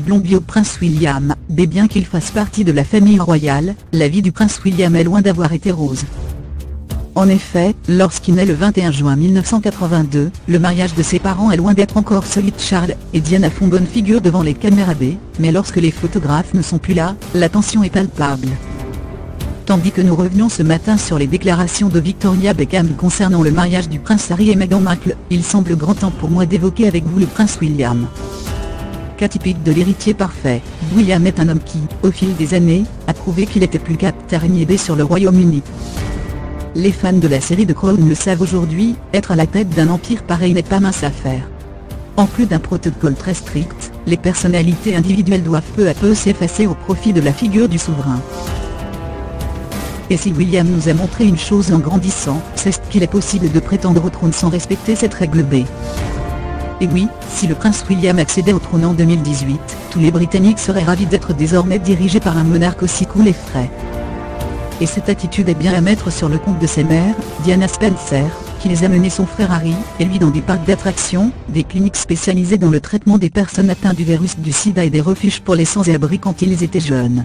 blond bio Prince William, mais bien qu'il fasse partie de la famille royale, la vie du Prince William est loin d'avoir été rose. En effet, lorsqu'il naît le 21 juin 1982, le mariage de ses parents est loin d'être encore solide. Charles et Diana font bonne figure devant les caméras B, mais lorsque les photographes ne sont plus là, la tension est palpable. Tandis que nous revenons ce matin sur les déclarations de Victoria Beckham concernant le mariage du prince Harry et Meghan Markle, il semble grand temps pour moi d'évoquer avec vous le prince William. Cas typique de l'héritier parfait, William est un homme qui, au fil des années, a prouvé qu'il était plus qu'Araignée sur le Royaume-Uni. Les fans de la série The Crown le savent aujourd'hui, être à la tête d'un empire pareil n'est pas mince affaire. En plus d'un protocole très strict, les personnalités individuelles doivent peu à peu s'effacer au profit de la figure du souverain. Et si William nous a montré une chose en grandissant, c'est qu'il est possible de prétendre au trône sans respecter cette règle B. Et oui, si le prince William accédait au trône en 2018, tous les Britanniques seraient ravis d'être désormais dirigés par un monarque aussi cool et frais. Et cette attitude est bien à mettre sur le compte de ses mères, Diana Spencer, qui les a menés son frère Harry, et lui dans des parcs d'attractions, des cliniques spécialisées dans le traitement des personnes atteintes du virus du sida et des refuges pour les sans-abri quand ils étaient jeunes.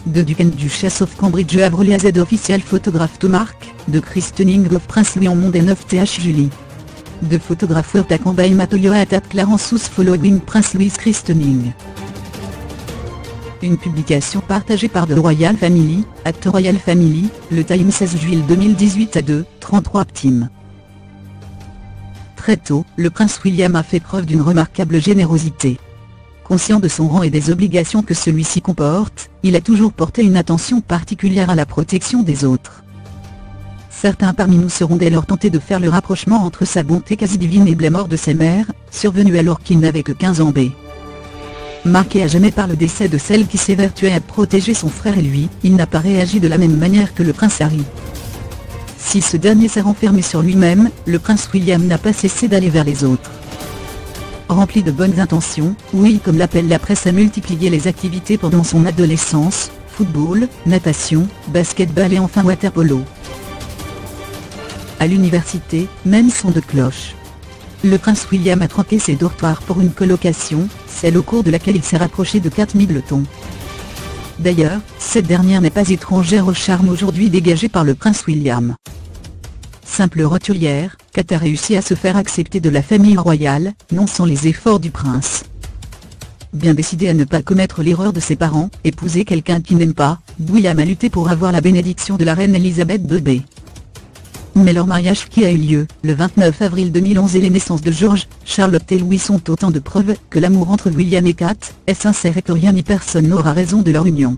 De Duke & Duchess of Cambridge à Avril Z official photographe to Mark, de christening of Prince Louis en monde et 9 th Julie. De photographe World à Combine Matoyo à Clarence sous following Prince Louis christening. Une publication partagée par The Royal Family, at Royal Family, le Time 16 juillet 2018 à 2:33 p.m. Très tôt, le prince William a fait preuve d'une remarquable générosité. Conscient de son rang et des obligations que celui-ci comporte, il a toujours porté une attention particulière à la protection des autres. Certains parmi nous seront dès lors tentés de faire le rapprochement entre sa bonté quasi divine et la mort de ses mères, survenue alors qu'il n'avait que 15 ans B. Marqué à jamais par le décès de celle qui s'évertuait à protéger son frère et lui, il n'a pas réagi de la même manière que le prince Harry. Si ce dernier s'est renfermé sur lui-même, le prince William n'a pas cessé d'aller vers les autres. Rempli de bonnes intentions, Will comme l'appelle la presse a multiplié les activités pendant son adolescence, football, natation, basketball et enfin waterpolo. À l'université, même son de cloche. Le prince William a troqué ses dortoirs pour une colocation, celle au cours de laquelle il s'est rapproché de Kate Middleton. D'ailleurs, cette dernière n'est pas étrangère au charme aujourd'hui dégagé par le prince William. Simple roturière, Kate a réussi à se faire accepter de la famille royale, non sans les efforts du prince. Bien décidé à ne pas commettre l'erreur de ses parents, épouser quelqu'un qu'il n'aime pas, William a lutté pour avoir la bénédiction de la reine Elisabeth II. Mais leur mariage qui a eu lieu, le 29 avril 2011 et les naissances de George, Charlotte et Louis sont autant de preuves que l'amour entre William et Kate est sincère et que rien ni personne n'aura raison de leur union.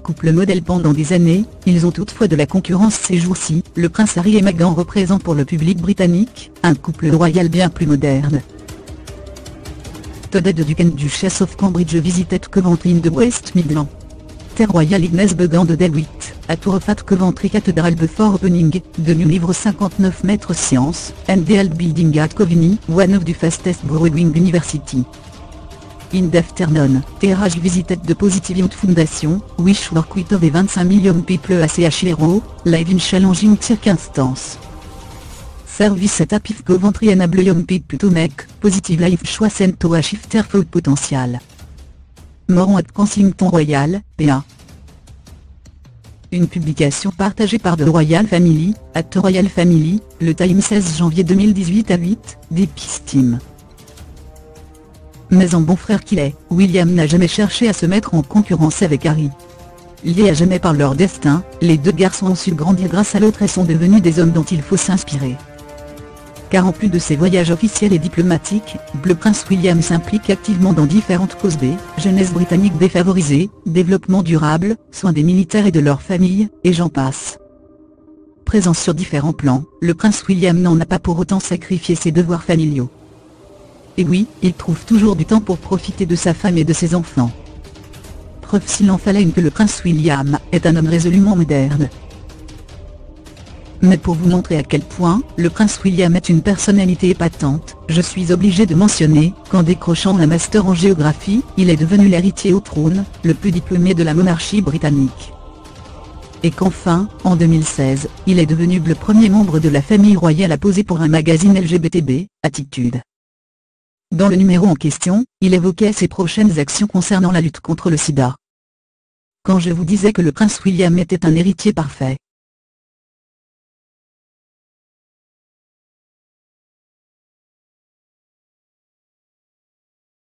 Couple modèle pendant des années, ils ont toutefois de la concurrence ces jours-ci. Le prince Harry et Meghan représentent pour le public britannique, un couple royal bien plus moderne. Todd de Duke & Duchess of Cambridge visited Coventry in the West Midlands. Terre royale Ignace Began de Delwitt, à Tourfat Coventry Cathedral before opening, de new livre 59 mètres science, and the old building at Coveney, one of the fastest growing university. In the afternoon, TRH visited the Positive Youth Foundation, which work with over 25 million people as a hero, live in challenging circumstances. Service at Apif Coventry enable young people to make positive life choices and to achieve their full potential. Moron at Kensington Royal, PA. Une publication partagée par The Royal Family, at Royal Family, le Time 16 janvier 2018 à 8, p.m. Mais en bon frère qu'il est, William n'a jamais cherché à se mettre en concurrence avec Harry. Liés à jamais par leur destin, les deux garçons ont su grandir grâce à l'autre et sont devenus des hommes dont il faut s'inspirer. Car en plus de ses voyages officiels et diplomatiques, le prince William s'implique activement dans différentes causes B, jeunesse britannique défavorisée, développement durable, soins des militaires et de leurs familles, et j'en passe. Présent sur différents plans, le prince William n'en a pas pour autant sacrifié ses devoirs familiaux. Et oui, il trouve toujours du temps pour profiter de sa femme et de ses enfants. Preuve s'il en fallait une que le prince William est un homme résolument moderne. Mais pour vous montrer à quel point le prince William est une personnalité épatante, je suis obligé de mentionner qu'en décrochant un master en géographie, il est devenu l'héritier au trône, le plus diplômé de la monarchie britannique. Et qu'enfin, en 2016, il est devenu le premier membre de la famille royale à poser pour un magazine LGBTB, Attitude. Dans le numéro en question, il évoquait ses prochaines actions concernant la lutte contre le sida. Quand je vous disais que le prince William était un héritier parfait,